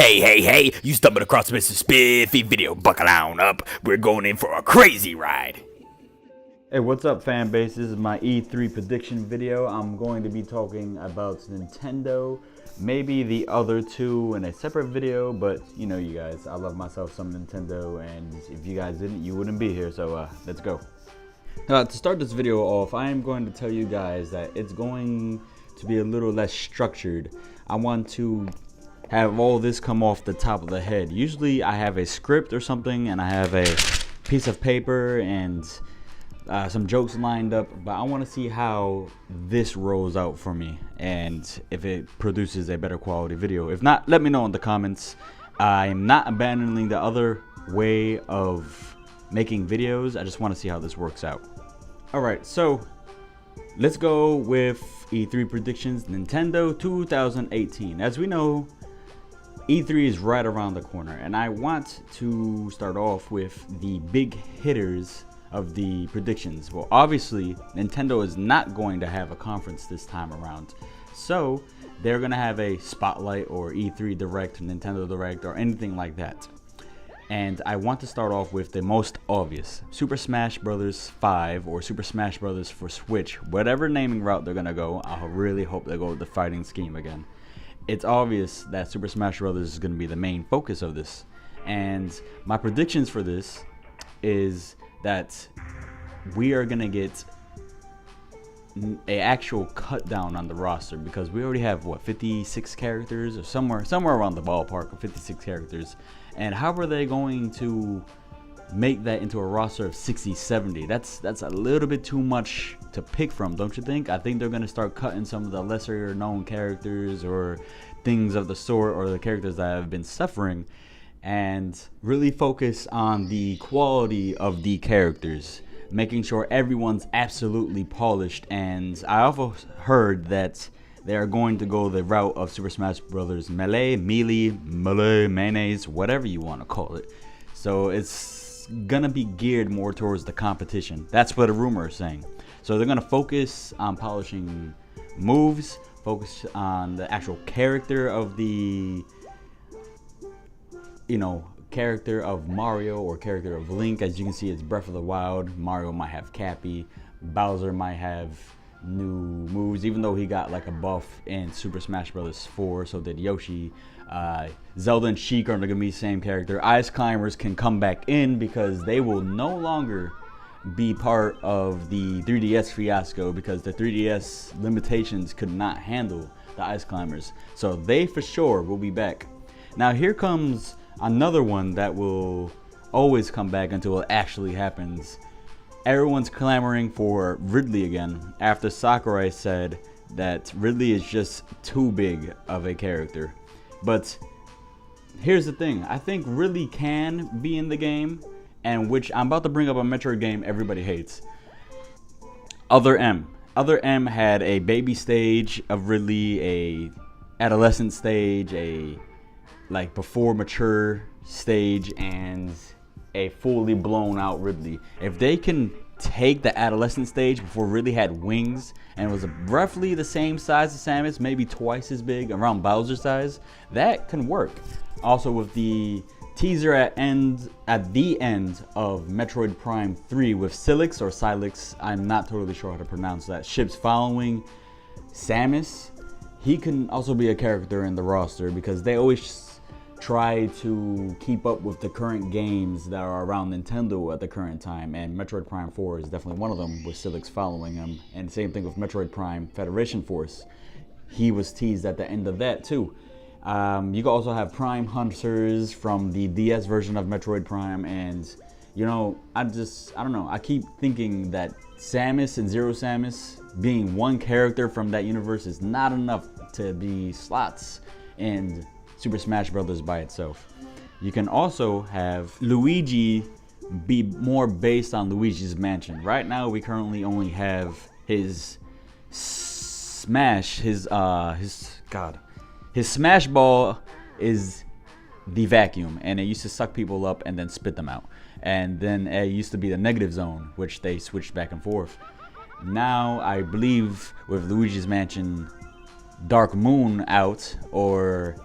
Hey, you stumbled across Mr. Spiffy video. Buckle on up. We're going in for a crazy ride. Hey, what's up, fan base? This is my E3 prediction video. I'm going to be talking about Nintendo, maybe the other two in a separate video, but you know you guys, I love myself some Nintendo, and if you guys didn't, you wouldn't be here, so let's go. To start this video off, I am going to tell you guys that it's going to be a little less structured. I want to have all this come off the top of the head. Usually I have a script or something, and I have a piece of paper and some jokes lined up, but I want to see how this rolls out for me and if it produces a better quality video. If not, let me know in the comments. I am not abandoning the other way of making videos. I just want to see how this works out. Alright, so let's go with E3 predictions. Nintendo 2018. As we know, E3 is right around the corner, and I want to start off with the big hitters of the predictions. Well, obviously Nintendo is not going to have a conference this time around, so they're gonna have a spotlight or E3 Direct, Nintendo Direct, or anything like that. And I want to start off with the most obvious, Super Smash Bros. 5 or Super Smash Bros. For Switch, whatever naming route they're gonna go. I really hope they go with the fighting scheme again. It's obvious that Super Smash Bros. Is gonna be the main focus of this, and my predictions for this is that we are gonna get a actual cut down on the roster, because we already have what, 56 characters or somewhere around the ballpark of 56 characters. And how are they going to make that into a roster of 60, 70? That's a little bit too much to pick from, don't you think? I think they're gonna start cutting some of the lesser known characters or things of the sort, or the characters that have been suffering, and really focus on the quality of the characters, making sure everyone's absolutely polished. And I also heard that they are going to go the route of Super Smash Bros. Melee, Mayonnaise, whatever you want to call it. So it's gonna be geared more towards the competition. That's what a rumor is saying. So they're gonna focus on polishing moves, focus on the actual character of the, character of Mario or character of Link. As you can see, it's Breath of the Wild. Mario might have Cappy. Bowser might have new moves, even though he got like a buff in Super Smash Bros. 4, so did Yoshi. Zelda and Sheik are gonna be the same character. Ice Climbers can come back in because they will no longer be part of the 3DS fiasco, because the 3DS limitations could not handle the Ice Climbers. So they for sure will be back. Now here comes another one that will always come back until it actually happens. Everyone's clamoring for Ridley again after Sakurai said that Ridley is just too big of a character. But here's the thing, I think Ridley can be in the game, and which I'm about to bring up a Metroid game everybody hates. Other M had a baby stage of Ridley, a adolescent stage, a like before mature stage, and a fully blown out Ridley. If they can take the adolescent stage before Ridley had wings and was roughly the same size as Samus, maybe twice as big, around Bowser size, that can work. Also with the teaser at the end of Metroid Prime 3 with Silix, I'm not totally sure how to pronounce that, ships following Samus, he can also be a character in the roster, because they always try to keep up with the current games that are around Nintendo at the current time, and Metroid Prime 4 is definitely one of them, with Silix following him. And same thing with Metroid Prime Federation Force. He was teased at the end of that too. You can also have Prime Hunters from the DS version of Metroid Prime, and I don't know, I keep thinking that Samus and Zero Samus being one character from that universe is not enough to be slots in Super Smash Bros. By itself. You can also have Luigi be more based on Luigi's Mansion. Right now we currently only have his Smash, his Smash Ball is the vacuum, and it used to suck people up and then spit them out. And then it used to be the negative zone, which they switched back and forth. Now I believe with Luigi's Mansion Dark Moon out, or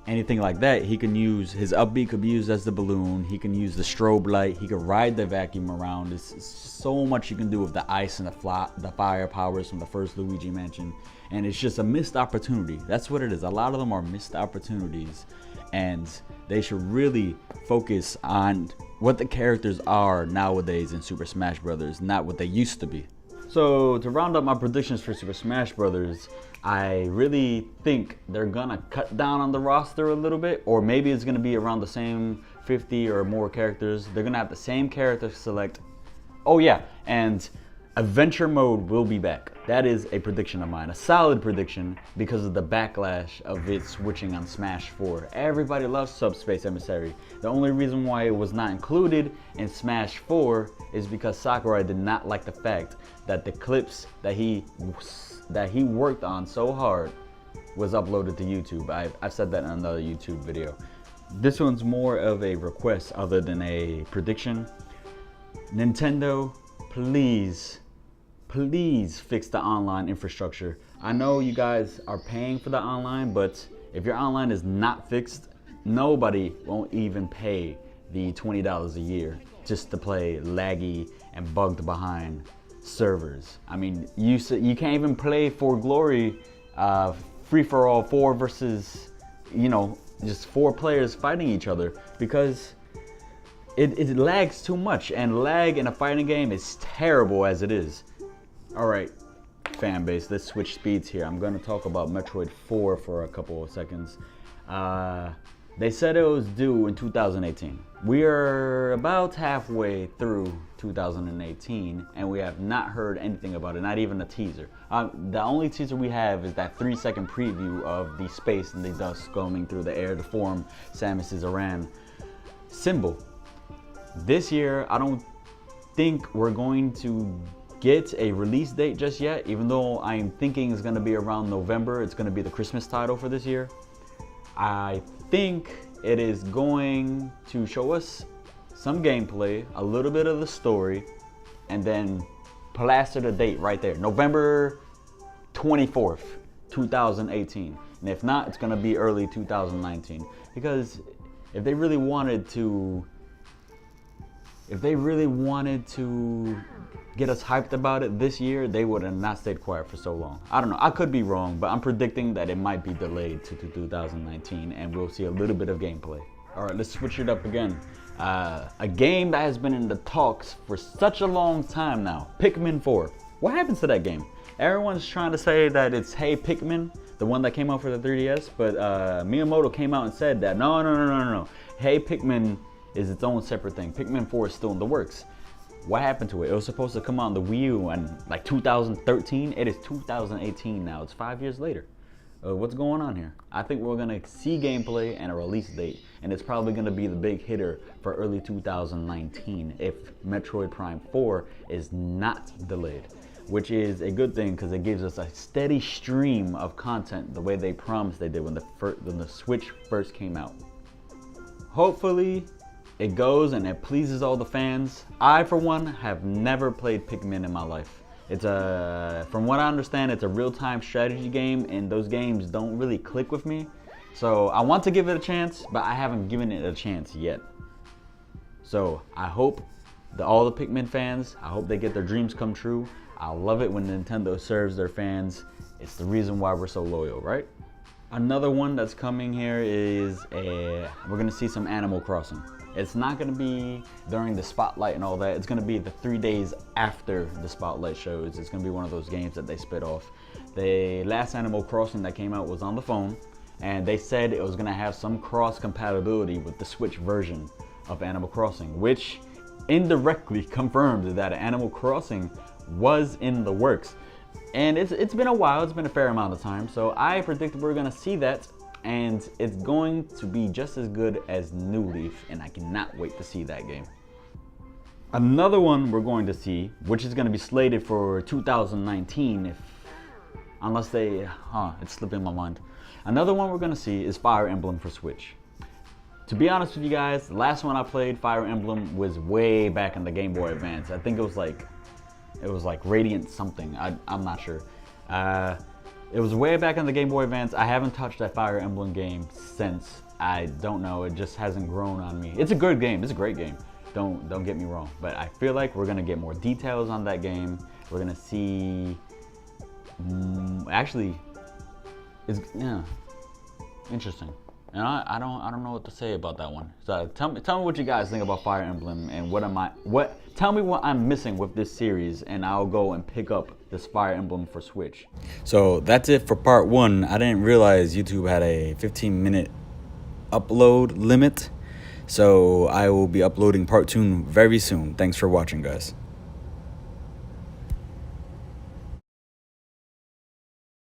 anything like that, he can use his upbeat, could be used as the balloon. He can use the strobe light. He can ride the vacuum around. There's so much you can do with the ice and the fire powers from the first Luigi Mansion. And it's just a missed opportunity. That's what it is. A lot of them are missed opportunities. And they should really focus on what the characters are nowadays in Super Smash Bros., not what they used to be. So to round up my predictions for Super Smash Bros., I really think they're gonna cut down on the roster a little bit, or maybe it's gonna be around the same 50 or more characters. They're gonna have the same character select. Oh yeah, and Adventure Mode will be back. That is a prediction of mine, a solid prediction because of the backlash of it switching on Smash 4. Everybody loves Subspace Emissary. The only reason why it was not included in Smash 4 is because Sakurai did not like the fact that the clips that he worked on so hard was uploaded to YouTube. I've said that in another YouTube video. This one's more of a request other than a prediction. Nintendo, please fix the online infrastructure. I know you guys are paying for the online, but if your online is not fixed, nobody won't even pay the $20 a year just to play laggy and bugged behind servers. I mean, you can't even play For Glory free-for-all 4 versus, just 4 players fighting each other because it lags too much, and lag in a fighting game is terrible as it is. Alright, fan base, let's switch speeds here. I'm going to talk about Metroid 4 for a couple of seconds. They said it was due in 2018. We are about halfway through 2018, and we have not heard anything about it, not even a teaser. The only teaser we have is that 3-second preview of the space and the dust going through the air to form Samus's Aran symbol. This year, I don't think we're going to get a release date just yet, even though I'm thinking it's going to be around November. It's going to be the Christmas title for this year. I think it is going to show us some gameplay, a little bit of the story, and then plaster the date right there, November 24th, 2018. And if not, it's going to be early 2019, because if they really wanted to get us hyped about it this year, they would have not stayed quiet for so long. I don't know, I could be wrong, but I'm predicting that it might be delayed to 2019 and we'll see a little bit of gameplay. All right, let's switch it up again. A game that has been in the talks for such a long time now, Pikmin 4. What happens to that game? Everyone's trying to say that it's Hey Pikmin, the one that came out for the 3DS, but Miyamoto came out and said that no. Hey Pikmin is its own separate thing. Pikmin 4 is still in the works. What happened to it? It was supposed to come out on the Wii U in like 2013. It is 2018 now. It's 5 years later. What's going on here? I think we're gonna see gameplay and a release date, and it's probably gonna be the big hitter for early 2019 if Metroid Prime 4 is not delayed, which is a good thing because it gives us a steady stream of content the way they promised they did when the Switch first came out. Hopefully it goes and it pleases all the fans. I, for one, have never played Pikmin in my life. It's from what I understand, it's a real-time strategy game, and those games don't really click with me. So I want to give it a chance, but I haven't given it a chance yet. So I hope that all the Pikmin fans, I hope they get their dreams come true. I love it when Nintendo serves their fans. It's the reason why we're so loyal, right? Another one that's coming here is we're gonna see some Animal Crossing. It's not gonna be during the spotlight and all that. It's gonna be the 3 days after the spotlight shows. It's gonna be one of those games that they spit off. The last Animal Crossing that came out was on the phone, and they said it was gonna have some cross compatibility with the Switch version of Animal Crossing, which indirectly confirmed that Animal Crossing was in the works. And it's been a while, it's been a fair amount of time, so I predict we're gonna see that, and it's going to be just as good as New Leaf, and I cannot wait to see that game. Another one we're going to see, which is gonna be slated for 2019, unless they, it's slipping my mind. Another one we're gonna see is Fire Emblem for Switch. To be honest with you guys, the last one I played, Fire Emblem, was way back in the Game Boy Advance. I think it was like Radiant something, I'm not sure. It was way back in the Game Boy Advance. I haven't touched that Fire Emblem game since. I don't know, it just hasn't grown on me. It's a good game, it's a great game. Don't get me wrong, but I feel like we're gonna get more details on that game. We're gonna see, actually, it's, yeah, interesting. And I don't know what to say about that one. So tell me what you guys think about Fire Emblem, and tell me what I'm missing with this series, and I'll go and pick up this Fire Emblem for Switch. So that's it for part 1. I didn't realize YouTube had a 15-minute upload limit. So I will be uploading part 2 very soon. Thanks for watching, guys.